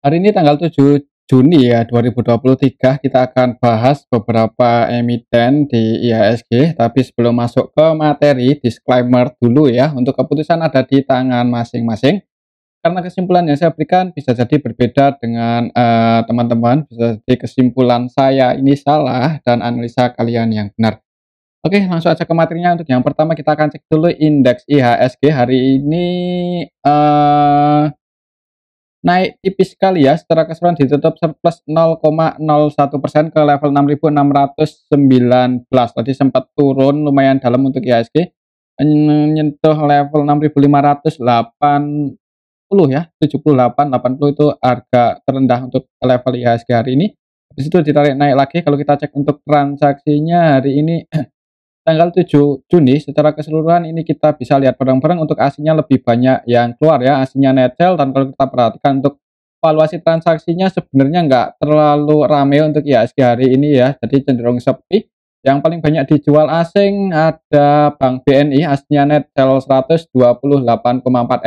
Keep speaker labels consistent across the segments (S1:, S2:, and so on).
S1: Hari ini tanggal 7 Juni ya 2023 kita akan bahas beberapa emiten di IHSG, tapi sebelum masuk ke materi disclaimer dulu ya, untuk keputusan ada di tangan masing-masing. Karena kesimpulan yang saya berikan bisa jadi berbeda dengan teman-teman, bisa jadi kesimpulan saya ini salah dan analisa kalian yang benar. Oke, langsung aja ke materinya. Untuk yang pertama kita akan cek dulu indeks IHSG hari ini naik tipis sekali ya, secara keseluruhan ditutup surplus 0,01% ke level 6.619. Tadi sempat turun lumayan dalam untuk IHSG, menyentuh level 6.580 ya, 78, 80 itu harga terendah untuk level IHSG hari ini. Di situ ditarik naik lagi. Kalau kita cek untuk transaksinya hari ini tanggal 7 Juni secara keseluruhan ini kita bisa lihat bareng-bareng untuk aslinya lebih banyak yang keluar ya, aslinya net sell. Dan kalau kita perhatikan untuk valuasi transaksinya sebenarnya nggak terlalu ramai untuk IHSG hari ini ya, jadi cenderung sepi. Yang paling banyak dijual asing ada Bank BNI, aslinya net sell 128,4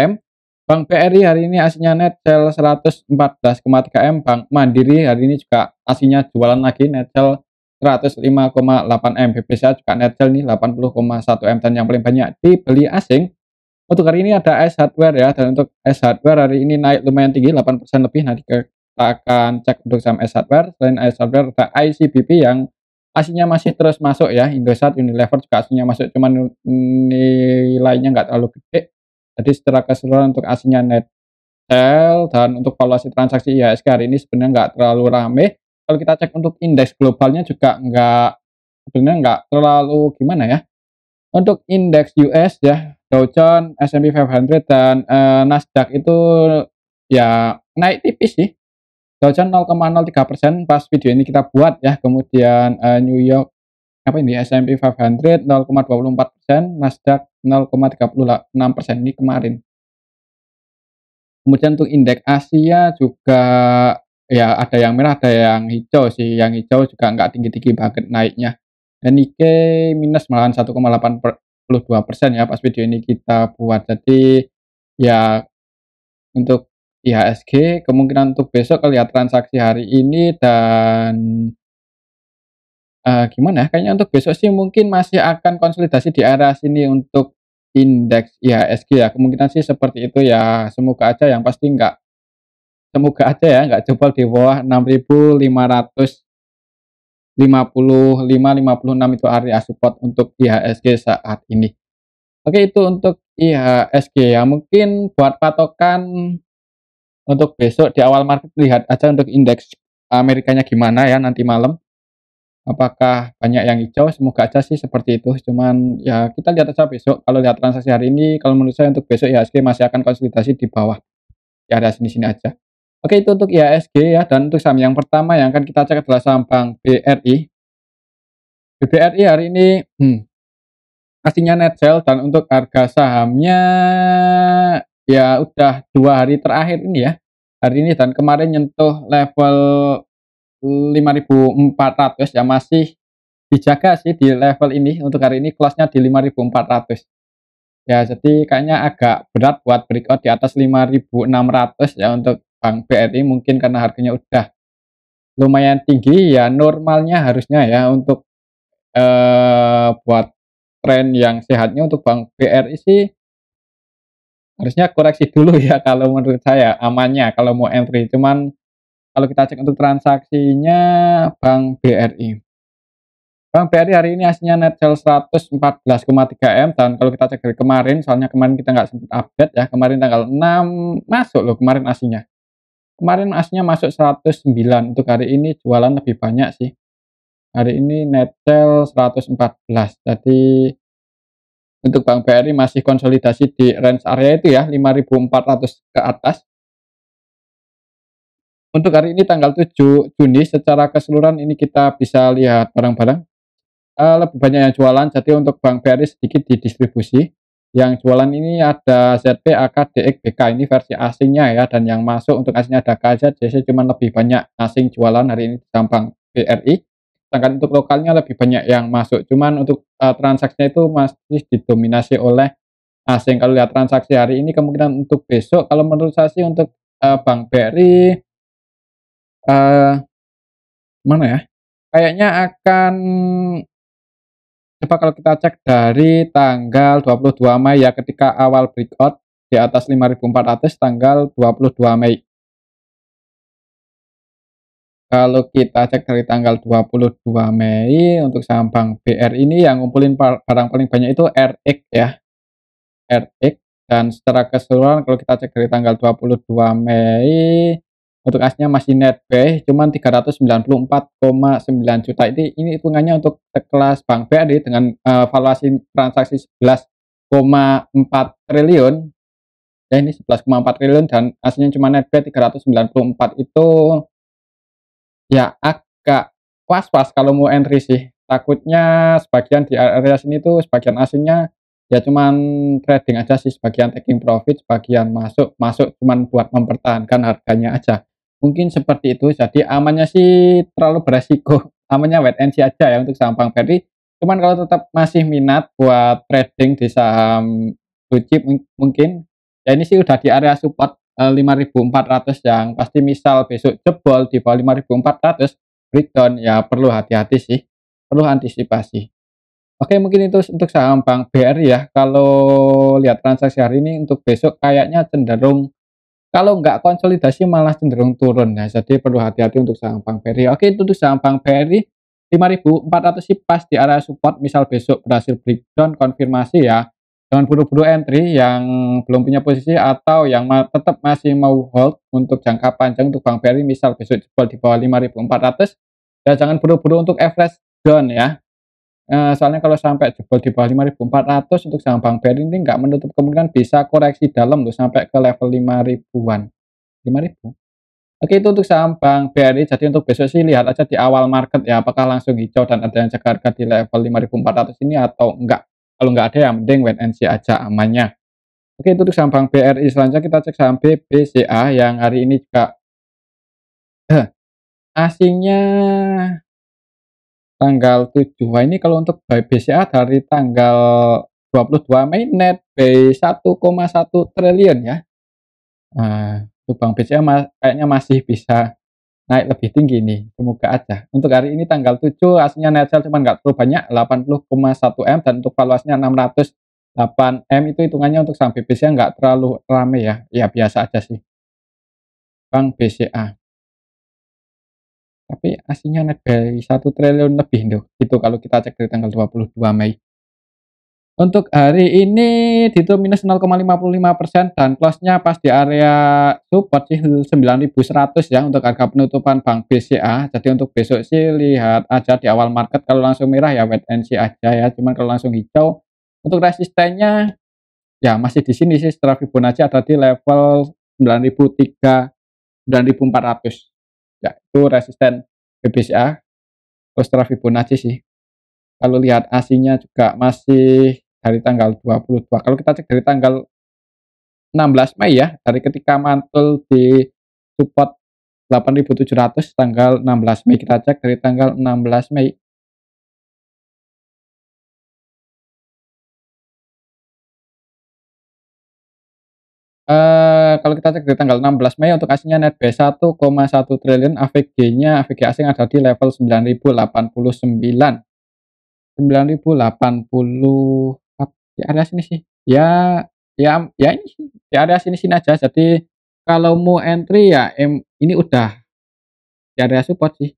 S1: M. Bank BRI hari ini aslinya net sell 114,3 M. Bank Mandiri hari ini juga aslinya jualan lagi, net sell 105,8 M. BPSA juga net sell nih 80,1 M. Dan yang paling banyak dibeli asing untuk hari ini ada S Hardware ya. Dan untuk S Hardware hari ini naik lumayan tinggi 8% lebih. Nanti kita akan cek untuk saham S Hardware. Selain S Hardware ada ICBP yang aslinya masih terus masuk ya. Indosat, Unilever juga aslinya masuk, cuman nilainya nggak terlalu gede. Jadi secara keseluruhan untuk aslinya net sell. Dan untuk valuasi transaksi IHSG hari ini sebenarnya nggak terlalu rame. Kalau kita cek untuk indeks globalnya juga sebenarnya nggak terlalu gimana ya. Untuk indeks US ya, Dow Jones, S&P 500 dan Nasdaq itu ya naik tipis sih. Dow Jones 0,03% pas video ini kita buat ya. Kemudian New York apa ini, S&P 500 0,24%, Nasdaq 0,36% ini kemarin. Kemudian untuk indeks Asia juga ya ada yang merah, ada yang hijau sih. Yang hijau juga nggak tinggi-tinggi banget naiknya. Nikkei minus malahan 1,82% ya pas video ini kita buat. Jadi ya untuk IHSG kemungkinan untuk besok kalau lihat transaksi hari ini dan gimana ya, kayaknya untuk besok sih mungkin masih akan konsolidasi di area sini untuk indeks IHSG ya. Kemungkinan sih seperti itu ya, semoga aja yang pasti nggak semoga aja ya nggak jebol di bawah 6.555, 56 itu area support untuk IHSG saat ini. Oke, itu untuk IHSG ya. Mungkin buat patokan untuk besok di awal market lihat aja untuk indeks Amerikanya gimana ya nanti malam. Apakah banyak yang hijau? Semoga aja sih seperti itu. Cuman ya kita lihat aja besok. Kalau lihat transaksi hari ini, kalau menurut saya untuk besok IHSG masih akan konsolidasi di bawah. Ya ada sini-sini aja. Oke, itu untuk IHSG ya. Dan untuk saham yang pertama yang akan kita cek adalah saham Bank BRI. BRI hari ini aslinya net sell. Dan untuk harga sahamnya ya udah 2 hari terakhir ini ya. Hari ini dan kemarin nyentuh level 5.400 ya, masih dijaga sih di level ini. Untuk hari ini close-nya di 5.400. Ya, jadi kayaknya agak berat buat breakout di atas 5.600 ya untuk Bank BRI, mungkin karena harganya udah lumayan tinggi ya. Normalnya harusnya ya untuk buat tren yang sehatnya untuk Bank BRI sih harusnya koreksi dulu ya kalau menurut saya amannya kalau mau entry. Cuman kalau kita cek untuk transaksinya Bank BRI. Bank BRI hari ini aslinya net sell 114,3 M. Dan kalau kita cek dari kemarin, soalnya kemarin kita nggak sempat update ya, kemarin tanggal 6 masuk loh kemarin aslinya. Kemarin aslinya masuk 109, untuk hari ini jualan lebih banyak sih. Hari ini net sell 114. Jadi untuk Bank BRI masih konsolidasi di range area itu ya, 5.400 ke atas. Untuk hari ini tanggal 7 Juni secara keseluruhan ini kita bisa lihat bareng-bareng. Lebih banyak yang jualan, jadi untuk Bank BRI sedikit didistribusi. Yang jualan ini ada ZP, AK, DX, BK, ini versi asingnya ya. Dan yang masuk untuk asingnya ada KZ, JC, cuman lebih banyak asing jualan hari ini di saham Bank BRI. Sedangkan untuk lokalnya lebih banyak yang masuk, cuman untuk transaksinya itu masih didominasi oleh asing. Kalau lihat transaksi hari ini kemungkinan untuk besok kalau menurut saya sih untuk Bank BRI eee, mana ya, kayaknya akan coba kalau kita cek dari tanggal 22 Mei ya, ketika awal breakout di atas 5.400 tanggal 22 Mei. Kalau kita cek dari tanggal 22 Mei untuk saham Bank BR ini yang ngumpulin barang paling banyak itu RX ya, RX, dan secara keseluruhan kalau kita cek dari tanggal 22 Mei untuk asnya masih net buy cuman 394,9 juta. Ini hitungannya untuk sekelas Bank BRI dengan valuasi transaksi 11,4 triliun. Ya ini 11,4 triliun dan aslinya cuma net buy 394 itu ya agak was-was kalau mau entry sih. Takutnya sebagian di area sini tuh sebagian asingnya ya cuman trading aja sih, sebagian taking profit, sebagian masuk masuk cuman buat mempertahankan harganya aja. Mungkin seperti itu. Jadi amannya sih terlalu beresiko. Amannya wait and see aja ya untuk saham Bank BRI. Cuman kalau tetap masih minat buat trading di saham blue chip mungkin ya ini sih udah di area support 5.400 yang pasti misal besok jebol di bawah 5.400 breakdown ya perlu hati-hati sih, perlu antisipasi. Oke mungkin itu untuk saham Bank BRI ya, kalau lihat transaksi hari ini untuk besok kayaknya cenderung kalau nggak konsolidasi malah cenderung turun ya, jadi perlu hati-hati untuk saham Bank BRI. Oke itu untuk saham Bank BRI 5.400 sih pas di area support, misal besok berhasil breakdown konfirmasi ya, jangan buru-buru entry yang belum punya posisi atau yang tetap masih mau hold untuk jangka panjang untuk Bank BRI, misal besok jebol di bawah 5.400 ya jangan buru-buru untuk average down ya. Soalnya kalau sampai jebol di bawah 5.400 untuk saham Bank BRI ini nggak menutup kemungkinan bisa koreksi dalam loh sampai ke level 5.000-an. 5.000. Oke itu untuk saham Bank BRI, jadi untuk besok sih lihat aja di awal market ya, apakah langsung hijau dan ada yang jaga harga di level 5.400 ini atau enggak. Kalau enggak ada ya mending wait and see aja amannya. Oke itu untuk saham Bank BRI, selanjutnya kita cek saham BBCA yang hari ini juga asingnya tanggal 7. Wah ini kalau untuk BBCA dari tanggal 22 Mei net buy 1,1 triliun ya. Untuk Bank BCA kayaknya masih bisa naik lebih tinggi nih, semoga aja. Untuk hari ini tanggal 7 aslinya net sell cuman nggak terlalu banyak 80,1 M dan untuk valuasinya 608 M, itu hitungannya untuk saham BBCA nggak terlalu rame ya, ya biasa aja sih Bank BCA. Tapi aslinya net buy 1 triliun lebih loh, itu kalau kita cek dari tanggal 22 Mei. Untuk hari ini ditutup minus 0,55% dan close-nya pas di area support sih 9.100 ya untuk harga penutupan Bank BCA. Jadi untuk besok sih lihat aja di awal market, kalau langsung merah ya wait and see aja ya. Cuman kalau langsung hijau untuk resistennya ya masih di sini sih, setelah Fibonacci ada di level 9.003, 9.400. Ya, itu resisten BBCA terus setelah Fibonacci sih. Kalau lihat aslinya juga masih dari tanggal 22. Kalau kita cek dari tanggal 16 Mei ya, dari ketika mantul di support 8.700 tanggal 16 Mei, kita cek dari tanggal 16 Mei. Kalau kita cek dari tanggal 16 Mei untuk aslinya net buy 1,1 triliun, AVG-nya AVG asing ada di level 9.089. 9.080 di area sini sih. Ya ini sih, di area sini-sini aja. Jadi kalau mau entry ya ini udah di area support sih.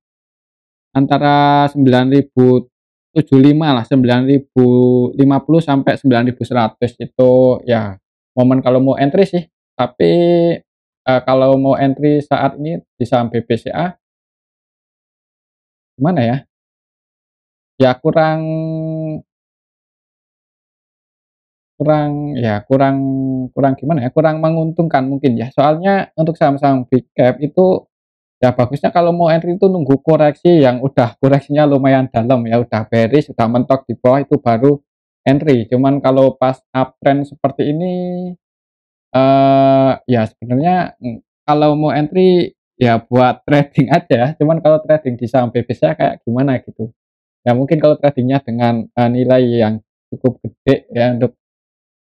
S1: Antara 9.075 lah, 9.050 sampai 9.100 itu ya momen kalau mau entry sih. Tapi kalau mau entry saat ini di saham BBCA gimana ya? Ya kurang Kurang ya, kurang kurang gimana ya, kurang menguntungkan mungkin ya. Soalnya untuk saham-saham big cap itu, ya bagusnya kalau mau entry itu nunggu koreksi yang udah koreksinya lumayan dalam ya, udah bearish, sudah mentok di bawah itu baru entry. Cuman kalau pas uptrend seperti ini, ya sebenarnya, kalau mau entry ya buat trading aja ya, cuman kalau trading di saham BBCA kayak gimana gitu. Ya mungkin kalau tradingnya dengan, nilai yang cukup gede ya untuk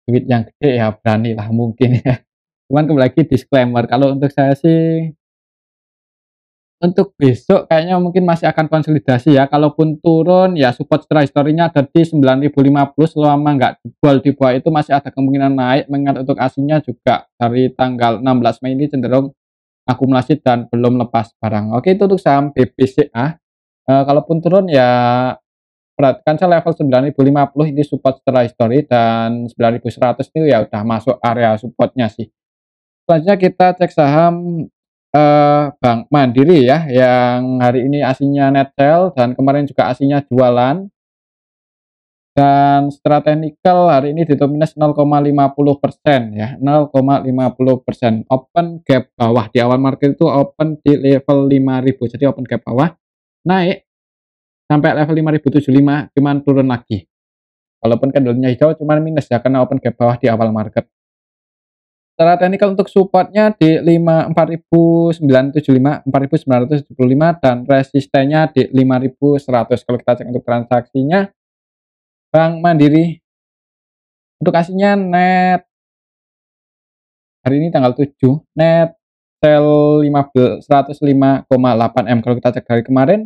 S1: duit yang gede ya beranilah mungkin ya. Cuman kembali lagi disclaimer, kalau untuk saya sih Untuk besok kayaknya mungkin masih akan konsolidasi ya, kalaupun turun ya support secara historinya ada di 9.050 selama nggak jebol di bawah itu masih ada kemungkinan naik, mengingat untuk aslinya juga dari tanggal 16 Mei ini cenderung akumulasi dan belum lepas barang. Oke, itu untuk saham BBCA, kalaupun turun ya perhatikan saya level 9.050 ini support secara histori dan 9.100 itu ya udah masuk area supportnya sih. Selanjutnya kita cek saham, Bank Mandiri ya, yang hari ini aslinya net sell dan kemarin juga aslinya jualan. Dan secara teknikal hari ini ditutup minus 0,50% ya, 0,50%. Open gap bawah di awal market itu open di level 5.000, jadi open gap bawah, naik sampai level 5.075 cuman turun lagi. Walaupun candlenya hijau cuman minus ya karena open gap bawah di awal market. Secara teknikal untuk supportnya di 4.975, 4.975 dan resistennya di 5.100. Kalau kita cek untuk transaksinya, Bank Mandiri untuk aslinya net hari ini tanggal 7, net sell 105,8 M. Kalau kita cek dari kemarin,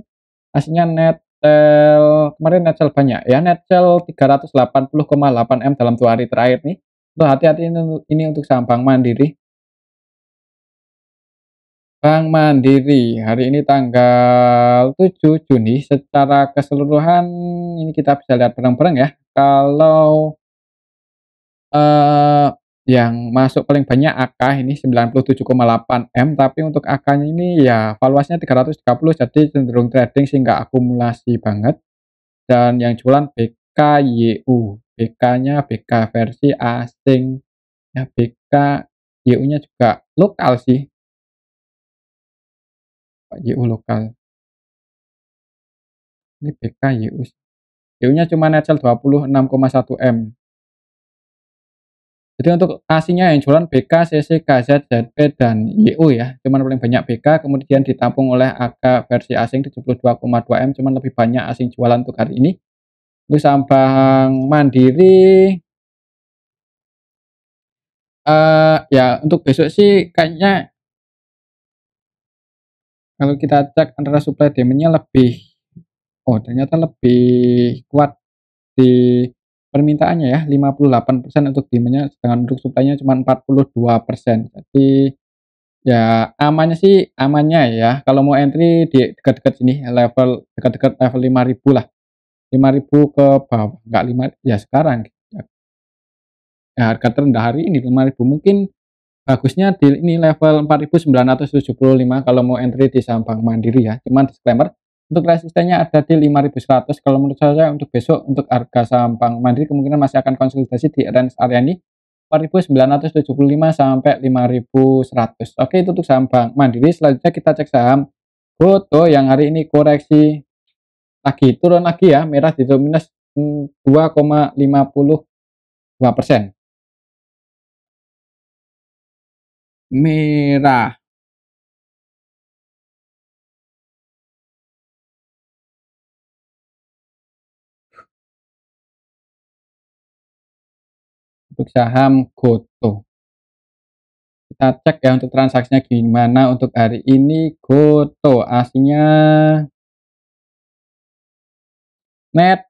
S1: aslinya net sell kemarin net sell banyak ya, net sell 380,8 M dalam 2 hari terakhir nih. Untuk hati-hati ini untuk saham Bank Mandiri. Bank Mandiri hari ini tanggal 7 Juni secara keseluruhan ini kita bisa lihat bareng-bareng ya. Kalau yang masuk paling banyak AK ini 97,8 M, tapi untuk AK-nya ini ya valuasinya 330 jadi cenderung trading sehingga akumulasi banget. Dan yang jualan BKYU, BK-nya BK versi asing ya, BK YU-nya juga lokal sih, YU lokal. Ini BK YU. YU-nya cuma net sell 26,1 M. Jadi untuk AC-nya yang jualan BK, CC, KZ, ZP, dan YU ya. Cuman paling banyak BK, kemudian ditampung oleh AK versi asing 72,2 M, cuman lebih banyak asing jualan untuk hari ini. Untuk saham Bank Mandiri, ya untuk besok sih kayaknya kalau kita cek antara supply demand-nya lebih, oh ternyata lebih kuat di permintaannya ya, 58% untuk demand-nya, sedangkan untuk supply-nya cuma 42%. Jadi ya amannya sih amannya ya, kalau mau entry di dekat-dekat sini level dekat-dekat level 5.000 lah, 5.000 ke bawah, enggak 5 ya sekarang ya, ya harga terendah hari ini 5.000 mungkin bagusnya di ini level 4.975 kalau mau entry di saham Bank Mandiri ya. Cuman disclaimer untuk resistennya ada di 5.100. Kalau menurut saya untuk besok untuk harga saham Bank Mandiri kemungkinan masih akan konsolidasi di range area ini 4.975 sampai 5.100. Oke, itu untuk saham Bank Mandiri. Selanjutnya kita cek saham Goto yang hari ini koreksi lagi, turun lagi ya, merah di minus 2,52%. Merah. Untuk saham Goto. Kita cek ya untuk transaksinya gimana untuk hari ini. Goto aslinya net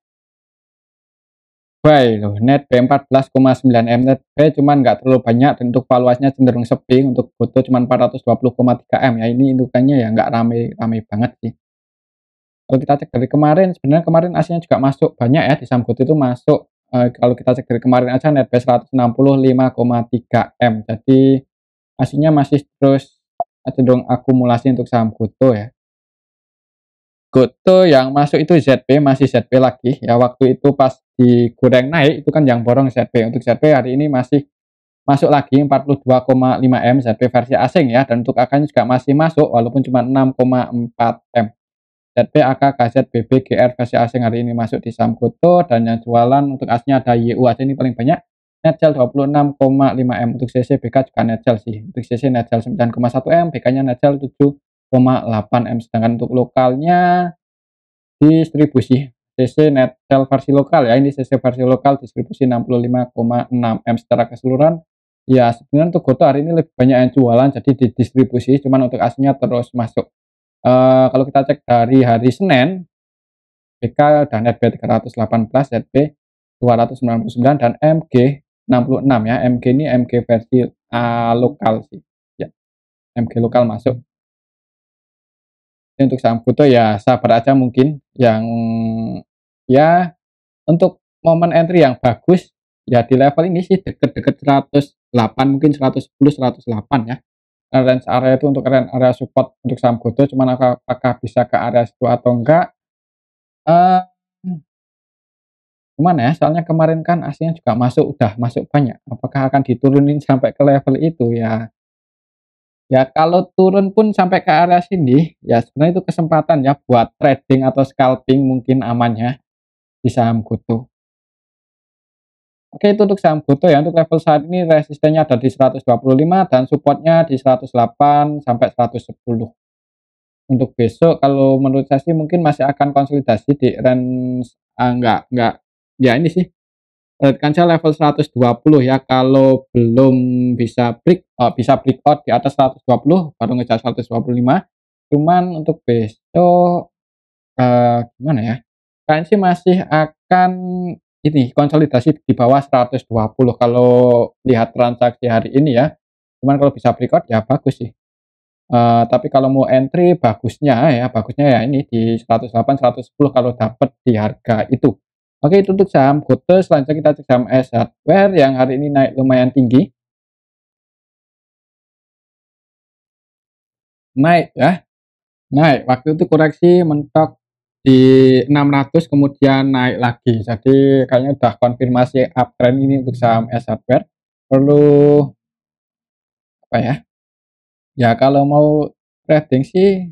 S1: buy loh, net B 14,9 M, net buy cuman nggak terlalu banyak dan untuk valuasinya cenderung sepi. Untuk Goto cuman 420,3 M ya, ini indukannya ya nggak rame-rame banget sih. Kalau kita cek dari kemarin, sebenarnya kemarin aslinya juga masuk banyak ya di saham Goto itu masuk, kalau kita cek dari kemarin aja net buy 165,3 M, jadi aslinya masih terus cenderung akumulasi untuk saham Goto ya. Goto yang masuk itu ZP, masih ZP lagi ya, waktu itu pas digoreng naik itu kan yang borong ZP. Untuk ZP hari ini masih masuk lagi 42,5 M ZP versi asing ya, dan untuk AK-nya juga masih masuk walaupun cuma 6,4 M. ZP, AK, KZ, BB, GR versi asing hari ini masuk di saham Goto, dan yang jualan untuk asnya ada YU aja ini paling banyak. Net sell 26,5 M, untuk CC BK juga net sell sih. Untuk CC net sell 9,1 M, BK-nya net sell 7,8 M. Sedangkan untuk lokalnya distribusi CC net sell versi lokal ya, ini CC versi lokal distribusi 65,6 M secara keseluruhan. Ya sebenarnya untuk Goto hari ini lebih banyak yang jualan jadi didistribusi, cuman untuk aslinya terus masuk. Kalau kita cek dari hari Senin, BK udah netb 318, ZB 299 dan MG 66 ya. MG ini MG versi lokal sih. Ya, MG lokal masuk. Untuk saham Gotoh ya sabar aja mungkin yang ya untuk momen entry yang bagus ya di level ini sih deket-deket 108 mungkin 110 108 ya. Range area itu untuk range area support untuk saham Gotoh, cuman apakah bisa ke area situ atau enggak, eee, gimana ya, soalnya kemarin kan aslinya juga udah masuk banyak, apakah akan diturunin sampai ke level itu ya. Ya kalau turun pun sampai ke area sini, ya sebenarnya itu kesempatan ya buat trading atau scalping mungkin amannya di saham Gotoh. Oke, itu untuk saham Gotoh ya, untuk level saat ini resistennya ada di 125 dan supportnya di 108 sampai 110. Untuk besok kalau menurut saya sih mungkin masih akan konsolidasi di range, enggak, ya ini sih, kancah level 120 ya, kalau belum bisa breakout di atas 120 baru ngejar 125. Cuman untuk besok, gimana ya, kayaknya sih masih akan ini, konsolidasi di bawah 120 kalau lihat transaksi hari ini ya. Cuman kalau bisa breakout ya bagus sih. Tapi kalau mau entry bagusnya ya ini di 108, 110 kalau dapat di harga itu. Oke, itu untuk saham Gotoh. Selanjutnya kita cek saham S Hardware yang hari ini naik lumayan tinggi, naik ya, naik. Waktu itu koreksi mentok di 600 kemudian naik lagi. Jadi kayaknya udah konfirmasi uptrend ini untuk saham S Hardware. Perlu apa ya? Ya kalau mau trading sih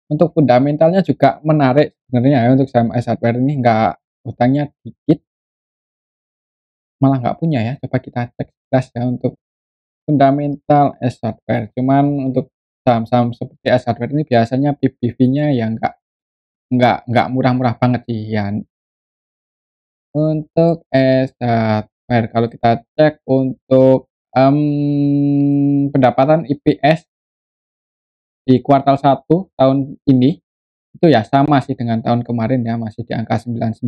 S1: untuk fundamentalnya juga menarik sebenarnya ya untuk saham S Hardware ini nggak hutangnya dikit, malah nggak punya ya. Coba kita cek sekilas ya untuk fundamental S Hardware. Cuman untuk saham-saham seperti S Hardware ini biasanya PBV-nya ya nggak murah-murah banget sih ya. Untuk S Hardware kalau kita cek untuk, pendapatan IPS di kuartal 1 tahun ini, itu ya sama sih dengan tahun kemarin ya, masih di angka 99,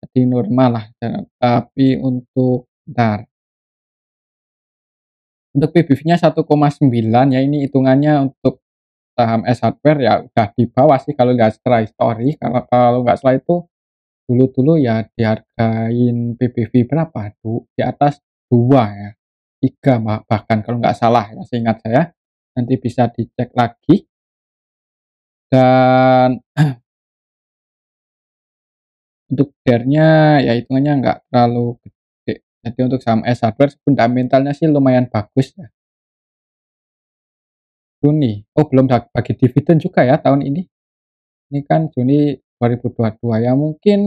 S1: jadi normal lah, tapi untuk bentar, untuk PBV-nya 1,9 ya ini hitungannya untuk saham S Hardware ya udah di bawah sih kalau lihat secara histori, kalau kalau nggak salah itu dulu-dulu ya dihargain PBV berapa tuh, di atas 2 ya, 3 bahkan kalau nggak salah ya seingat saya, nanti bisa dicek lagi dan untuk share-nya ya hitungannya nggak terlalu gede. Jadi untuk saham S Hardware fundamentalnya sih lumayan bagus ya. Juni, oh belum bagi dividen juga ya tahun ini. Ini kan Juni 2022 ya mungkin,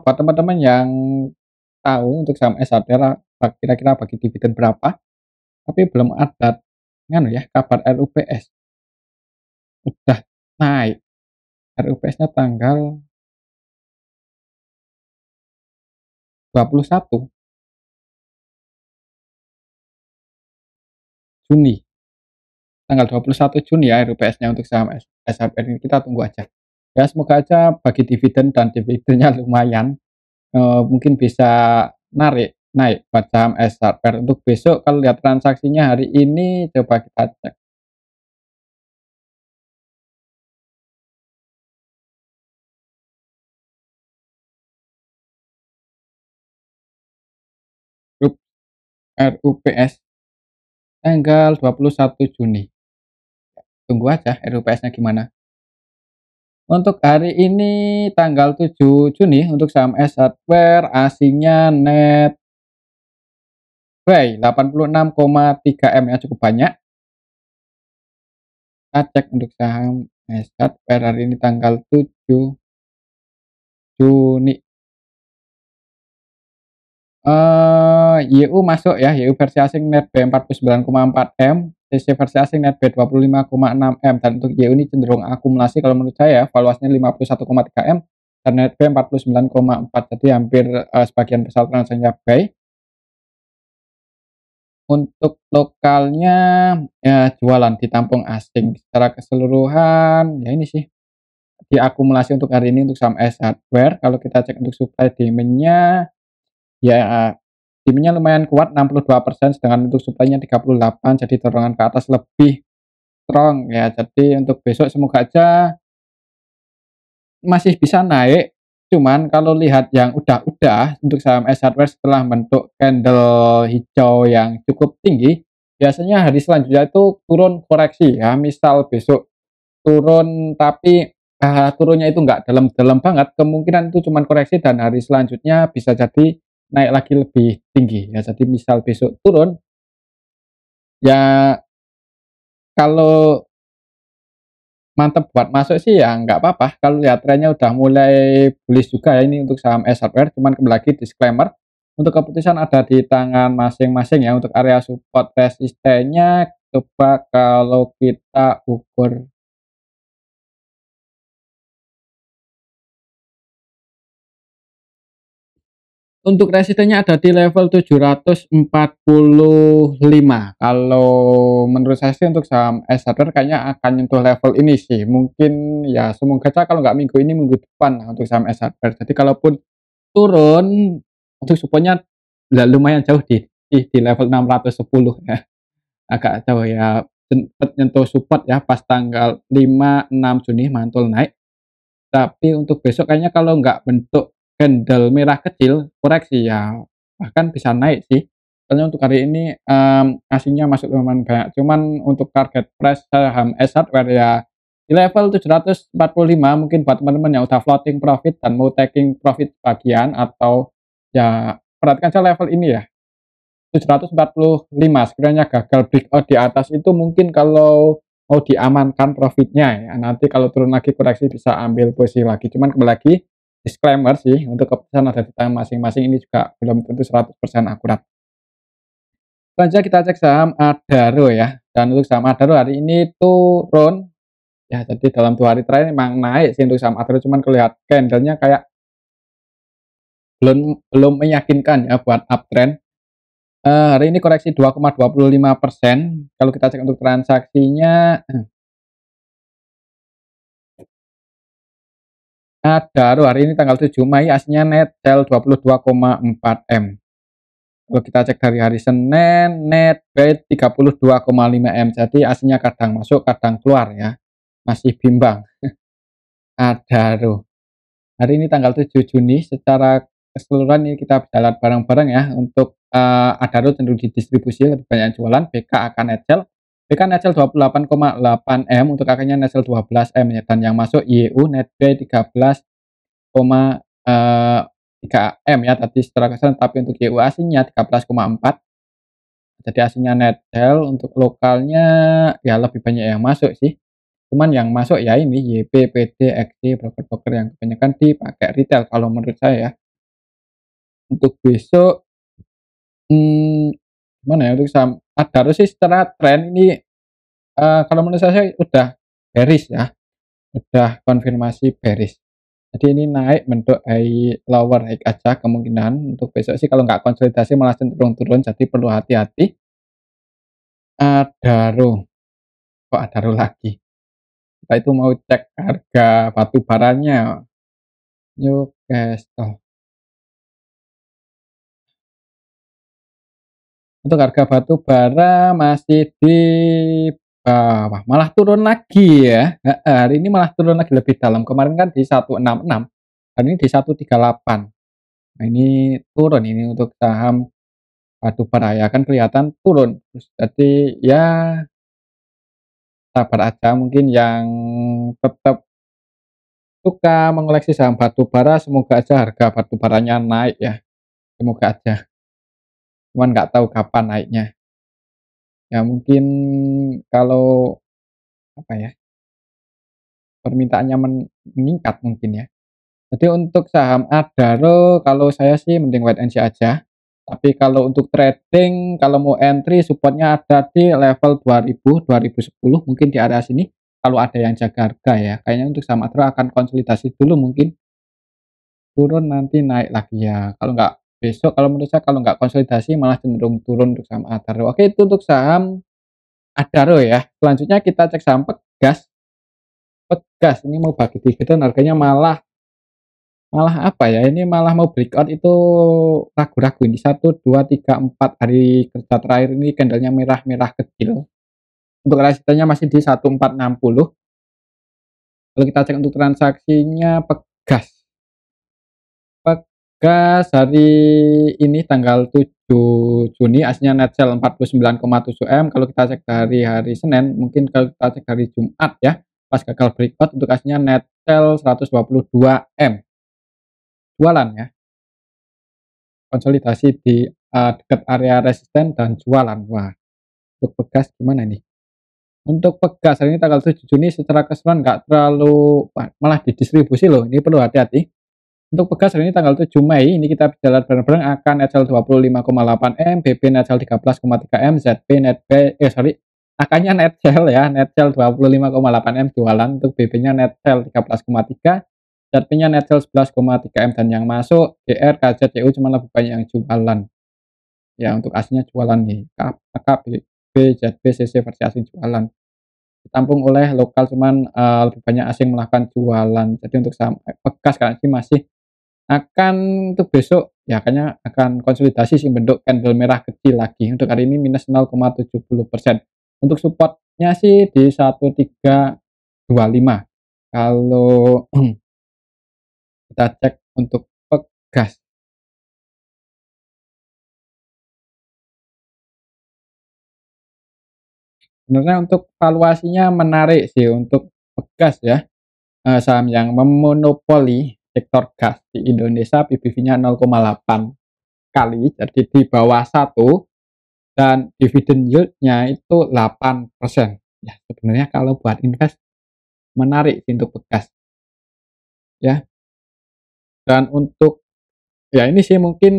S1: buat teman-teman yang tahu untuk saham S Hardware kira-kira bagi dividen berapa, tapi belum ada nganu ya kabar RUPS, udah naik RUPS-nya tanggal 21 Juni. Tanggal 21 Juni ya RUPS-nya untuk saham SHFR ini, kita tunggu aja. Ya semoga aja bagi dividen dan dividennya lumayan, mungkin bisa naik buat saham SHFR. Untuk besok kalau lihat transaksinya hari ini coba kita cek grup RUPS tanggal 21 Juni. Tunggu aja RUPS-nya gimana. Untuk hari ini tanggal 7 Juni untuk saham S Hardware aslinya net buy 86,3 M ya cukup banyak. Kita cek untuk saham Nasdaq per hari ini tanggal 7 Juni. YU masuk ya, YU versi asing net B 49,4 M, CC versi asing net B 25,6 M, dan untuk YU ini cenderung akumulasi kalau menurut saya, valuasinya 51,3 M dan net B 49,4, jadi hampir sebagian besar transaksinya buy. Untuk lokalnya, ya jualan ditampung asing. Secara keseluruhan, ya ini sih, diakumulasi untuk hari ini untuk saham S Hardware, kalau kita cek untuk supply demand-nya, ya demand-nya lumayan kuat 62%, sedangkan untuk supply-nya 38, jadi dorongan ke atas lebih strong ya. Jadi untuk besok semoga aja masih bisa naik, cuman kalau lihat yang udah untuk saham S Hardware setelah bentuk candle hijau yang cukup tinggi, biasanya hari selanjutnya itu turun koreksi ya. Misal besok turun tapi, turunnya itu nggak dalam-dalam banget, kemungkinan itu cuman koreksi dan hari selanjutnya bisa jadi naik lagi lebih tinggi ya. Jadi misal besok turun, ya kalau mantep buat masuk sih ya nggak apa-apa, kalau lihat trennya udah mulai bullish juga ya ini untuk saham S Hardware, cuman kembali lagi disclaimer, untuk keputusan ada di tangan masing-masing ya. Untuk area support resistennya coba kalau kita ukur. Untuk resistennya ada di level 745. Kalau menurut saya sih untuk saham S Hardware kayaknya akan nyentuh level ini sih. Mungkin ya semoga aja kalau nggak minggu ini, minggu depan lah untuk saham S Hardware. Jadi kalaupun turun, untuk supportnya lumayan jauh di level 610 ya. Agak jauh ya, sempet nyentuh support ya pas tanggal 5, 6 Juni mantul naik. Tapi untuk besok kayaknya kalau nggak bentuk candle merah kecil, koreksi ya bahkan bisa naik sih. Soalnya untuk hari ini, aslinya masuk lumayan banyak, cuman untuk target price saham S Hardware ya di level 745, mungkin buat teman-teman yang udah floating profit dan mau taking profit bagian atau ya perhatikan saja level ini ya, 745. Sekiranya gagal breakout di atas itu mungkin kalau mau diamankan profitnya ya, nanti kalau turun lagi koreksi bisa ambil posisi lagi. Cuman kembali lagi disclaimer sih, untuk keputusan ada di tangan masing-masing, ini juga belum tentu 100% akurat. Selanjutnya kita cek saham Adaro ya, dan untuk saham Adaro hari ini turun ya, jadi dalam 2 hari terakhir memang naik sih untuk saham Adaro, cuman kelihatan candlenya kayak belum belum meyakinkan ya buat uptrend. Hari ini koreksi 2,25%. Kalau kita cek untuk transaksinya, Adaro hari ini tanggal 7 Mei aslinya net sell 22,4 M. Kalau kita cek dari hari Senin, net buy 32,5 M. Jadi aslinya kadang masuk, kadang keluar ya. Masih bimbang. Adaro. Hari ini tanggal 7 Juni, secara keseluruhan ini kita berjalan bareng-bareng ya. Untuk Adaro cenderung didistribusi, lebih banyak jualan, BK akan net sell. BK net sell 28,8 M, untuk akhirnya net sell 12 M ya. Dan yang masuk YU net buy 13,3 M ya tadi secara keseluruhan, tapi untuk YU aslinya 13,4. Jadi aslinya net sell. Untuk lokalnya ya lebih banyak yang masuk sih. Cuman yang masuk ya ini YP, PD, XD, broker-broker yang kebanyakan dipakai retail kalau menurut saya ya. Untuk besok, gimana ya, untuk saham Adaro sih secara tren ini, kalau menurut saya sih udah bearish ya, udah konfirmasi bearish. Jadi ini naik bentuk high lower high aja kemungkinan. Untuk besok sih kalau nggak konsolidasi malah cenderung turun, jadi perlu hati-hati. Adaro, kok Adaro lagi? Kita itu mau cek harga batu baranya. Newcastle. Untuk harga batu bara masih di bawah, malah turun lagi ya. Hari ini malah turun lagi lebih dalam. Kemarin kan di 166, hari ini di 138. Nah, ini turun ini untuk saham batu bara ya, kan kelihatan turun. Terus jadi ya sabar aja, mungkin yang tetap suka mengoleksi saham batu bara semoga aja harga batu baranya naik ya. Semoga aja. Cuman nggak tahu kapan naiknya. Ya mungkin kalau apa ya, permintaannya meningkat mungkin ya. Jadi untuk saham Adaro kalau saya sih mending wait and see aja. Tapi kalau untuk trading, kalau mau entry supportnya ada di level 2000, 2010 mungkin di area sini. Kalau ada yang jaga harga ya. Kayaknya untuk saham Adaro akan konsolidasi dulu, mungkin turun nanti naik lagi ya. Kalau nggak besok kalau menurut saya kalau nggak konsolidasi malah cenderung turun untuk saham Adaro. Oke, itu untuk saham Adaro ya. Selanjutnya kita cek saham Pegas. Pegas ini mau bagi dividen harganya malah malah apa ya, ini malah mau breakout itu ragu-ragu ini 1, 2, 3, 4 hari kerja terakhir ini candlenya merah-merah kecil. Untuk resistennya masih di 1460. Kalau kita cek untuk transaksinya Pegas. Pegas hari ini tanggal 7 Juni aslinya net sell 49,7 M. Kalau kita cek dari hari Senin, mungkin kalau kita cek hari Jumat ya, pas gagal breakout untuk aslinya net sell 122 M. Jualan ya, konsolidasi di dekat area resisten dan jualan. Wah, untuk Pegas gimana nih? Untuk Pegas hari ini tanggal 7 Juni secara keseluruhan nggak terlalu malah didistribusi loh, ini perlu hati-hati. Untuk Pegas hari ini tanggal 7 Mei, ini kita bicara bareng-bareng akan net sell 25,8 M, BP net sell 13,3 M, ZP net B, AK-nya net sell ya, net sell 25,8 M jualan, untuk BP-nya net sell 13,3, ZP-nya net sell 11,3 M, dan yang masuk GR, KZ, CU cuma lebih banyak yang jualan. Ya, untuk aslinya jualan nih, AK, BP, ZB, CC versi asing jualan. Ditampung oleh lokal cuman lebih banyak asing melakukan jualan. Jadi untuk saham Pegas kan sih masih akan untuk besok ya kayaknya akan konsolidasi sih bentuk candle merah kecil lagi. Untuk hari ini minus 0,70%. Untuk supportnya sih di 1325. Kalau kita cek untuk Pegas. Sebenarnya untuk valuasinya menarik sih untuk Pegas ya. Saham yang memonopoli sektor gas di Indonesia PBV-nya 0,8 kali, jadi di bawah 1, dan dividen yield-nya itu 8%. Ya, sebenarnya kalau buat invest menarik sih untuk Pegas ya. Dan untuk ya ini sih mungkin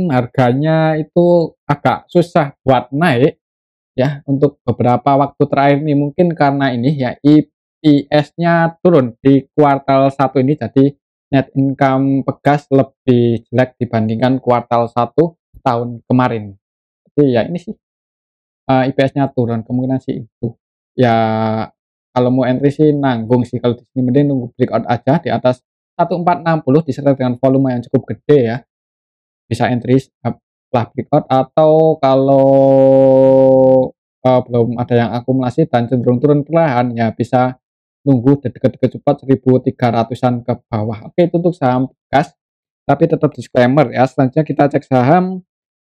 S1: harganya itu agak susah buat naik ya untuk beberapa waktu terakhir nih mungkin karena ini ya EPS-nya turun di kuartal 1 ini, jadi net income Pegas lebih jelek dibandingkan kuartal 1 tahun kemarin. Jadi ya ini sih IPS-nya turun kemungkinan sih itu. Ya kalau mau entry sih nanggung sih kalau di sini mending nunggu breakout aja di atas 1460 disertai dengan volume yang cukup gede ya. Bisa entry setelah breakout atau kalau belum ada yang akumulasi dan cenderung turun perlahan ya bisa nunggu deket-deket cepat 1.300-an ke bawah. Oke, itu untuk saham gas, tapi tetap disclaimer ya. Selanjutnya kita cek saham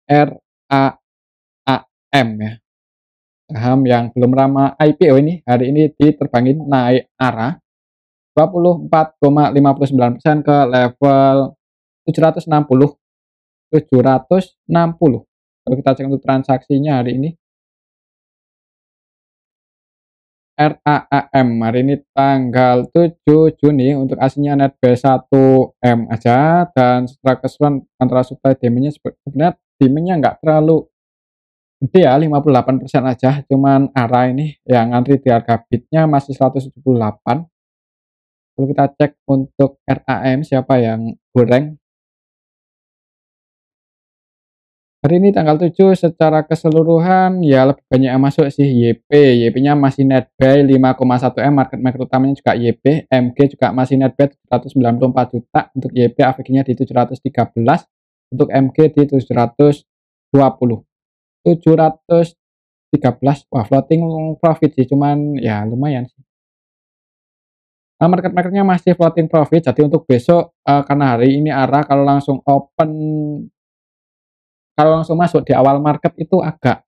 S1: RAAM ya. Saham yang belum lama IPO ini hari ini diterbangin naik arah 24,59% ke level 760. 760. Kalau kita cek untuk transaksinya hari ini RAAM hari ini tanggal 7 Juni untuk aslinya net B1M aja, dan secara keseluruhan antara supply demand-nya sebenarnya demand-nya nggak terlalu gede ya, 58% aja, cuman arah ini yang ngantri di harga bidnya masih 178. Kalau kita cek untuk RAAM siapa yang goreng hari ini tanggal 7 secara keseluruhan ya lebih banyak yang masuk sih YP. YP-nya masih net buy 5,1 M, market maker utamanya juga YP. MG juga masih net buy 794 juta. Untuk YP average-nya di 713, untuk MG di 720. 713, wah floating profit sih, cuman ya lumayan sih. Market maker-nya masih floating profit, jadi untuk besok karena hari ini arah kalau langsung masuk di awal market itu agak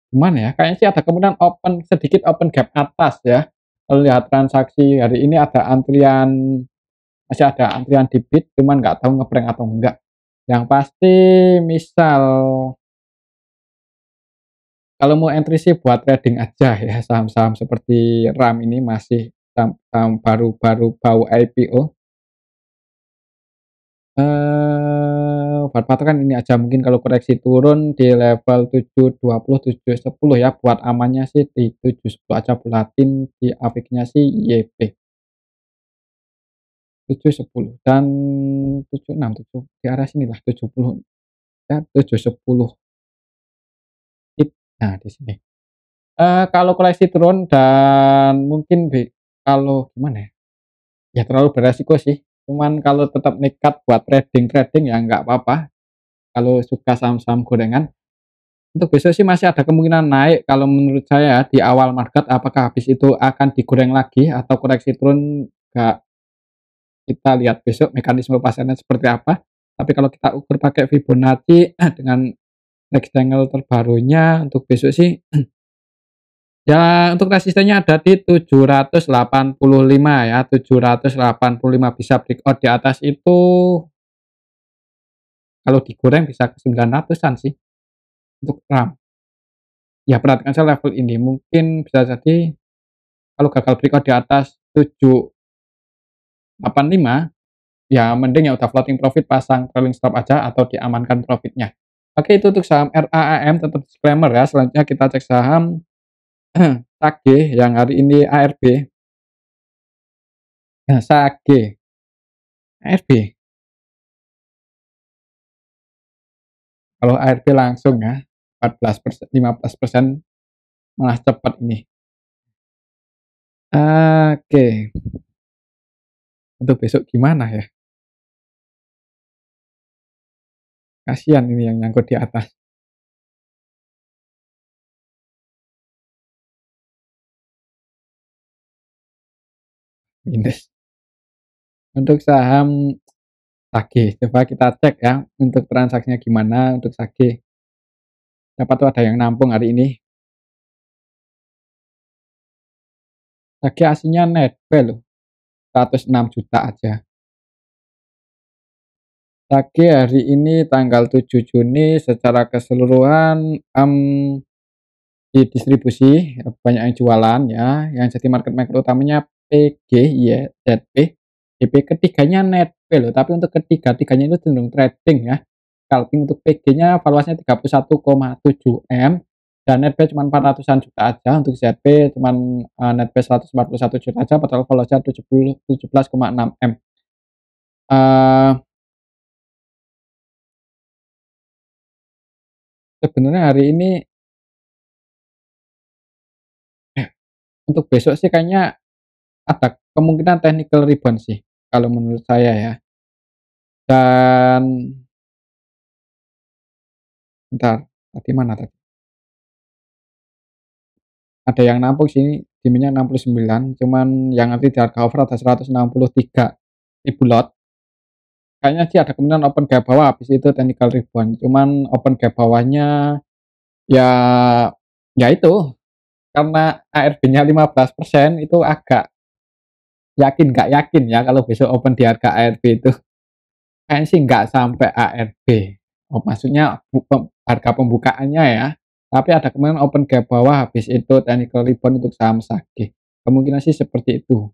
S1: gimana ya, kayaknya sih ada kemungkinan sedikit open gap atas ya. Kalau lihat transaksi hari ini masih ada antrian di bid, cuman nggak tahu ngeprank atau enggak. Yang pasti misal kalau mau entry sih buat trading aja ya, saham-saham seperti RAM ini masih saham baru-baru bau IPO. Buat patokan ini aja mungkin kalau koreksi turun di level 720, 710 ya, buat amannya sih di 710 aja bulatin, di afiknya sih YP. 7, 10 dan 7, 6, 7 di arah sinilah 70 ya, 7, 10 tip. Nah, di sini. Kalau koleksi turun dan mungkin kalau gimana ya, ya terlalu beresiko sih. Cuman kalau tetap nekat buat trading-trading ya nggak apa-apa, kalau suka saham-saham gorengan. Untuk besok sih masih ada kemungkinan naik kalau menurut saya di awal market, apakah habis itu akan digoreng lagi atau koreksi turun, nggak kita lihat besok mekanisme pasarnya seperti apa. Tapi kalau kita ukur pakai Fibonacci dengan rectangle terbarunya untuk besok sih ya untuk resistennya ada di 785 ya, 785 bisa breakout di atas itu kalau digoreng bisa ke 900-an sih untuk RAM. Ya perhatikan saja level ini, mungkin bisa jadi kalau gagal breakout di atas 785 ya mending yang udah floating profit pasang trailing stop aja atau diamankan profitnya. Oke, itu untuk saham RAAM tetap disclaimer ya. Selanjutnya kita cek saham SAGE yang hari ini ARB. Nah, SAGE, ARB. Kalau ARB langsung ya 14%, 15% malah cepat ini. Oke, untuk besok gimana ya? Kasihan ini yang nyangkut di atas. Minus. Untuk saham SAGE, coba kita cek ya untuk transaksinya gimana untuk SAGE. Siapa tuh ada yang nampung hari ini. SAGE aslinya netbe loh, 106 juta aja. SAGE hari ini tanggal 7 Juni secara keseluruhan didistribusi banyak yang jualan ya, yang jadi market maker utamanya PG ya, ZP. DP ketiganya netbe loh, tapi untuk ketiga-tiganya itu cenderung trading ya. Scalping untuk PG-nya valuasinya 31,7 M dan netbe cuma 400-an juta aja, untuk ZP cuman netbe 141 juta aja, padahal valuasinya 17,6 M. Sebenarnya hari ini untuk besok sih kayaknya ada kemungkinan technical rebound sih kalau menurut saya ya. Dan bentar, tadi mana tadi? Ada yang nampung sini demand-nya 69, cuman yang nanti di harga over ada 163.000 lot. Kayaknya sih ada kemungkinan open gap bawah habis itu technical rebound. Cuman open gap bawahnya ya ya itu karena ARB-nya 15% itu agak yakin nggak yakin ya kalau besok open di harga ARB itu. Kayaknya sih nggak sampai ARB. Oh, maksudnya harga pembukaannya ya. Tapi ada kemungkinan open gap bawah habis itu technical rebound untuk saham SAGE. Kemungkinan sih seperti itu.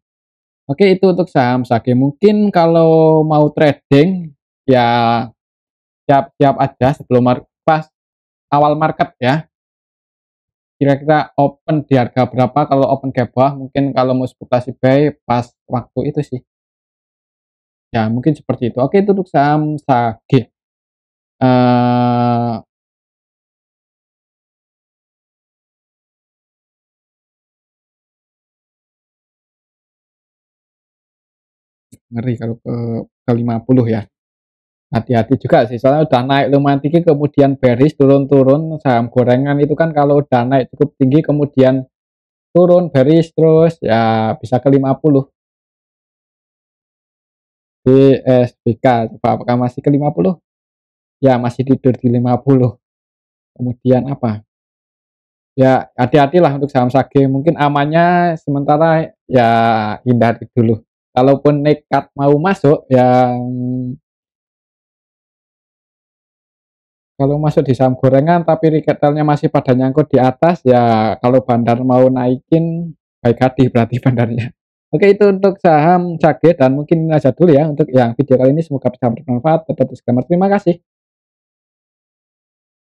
S1: Oke, itu untuk saham SAGE. Mungkin kalau mau trading ya siap-siap aja sebelum pas awal market ya. Kira-kira open di harga berapa kalau open gap bawah, mungkin kalau mau spekulasi buy pas waktu itu sih. Ya, mungkin seperti itu. Oke, itu untuk saham SAGE. Eh Ngeri kalau ke 50 ya. Hati-hati juga sih, soalnya udah naik lumayan tinggi kemudian bearish turun-turun, saham gorengan itu kan kalau udah naik cukup tinggi kemudian turun bearish terus ya bisa ke 50. DSBK coba apakah masih ke 50? Ya masih tidur di 50. Kemudian apa? Ya hati-hatilah untuk saham SAGE, mungkin amannya sementara ya hindari dulu. Kalaupun nekat mau masuk yang kalau masuk di saham gorengan tapi retailnya masih pada nyangkut di atas, ya kalau bandar mau naikin, baik hati berarti bandarnya. Oke, itu untuk saham SAGE dan mungkin ini aja dulu ya untuk yang video kali ini, semoga bisa bermanfaat. Tetap disclaimer, terima kasih.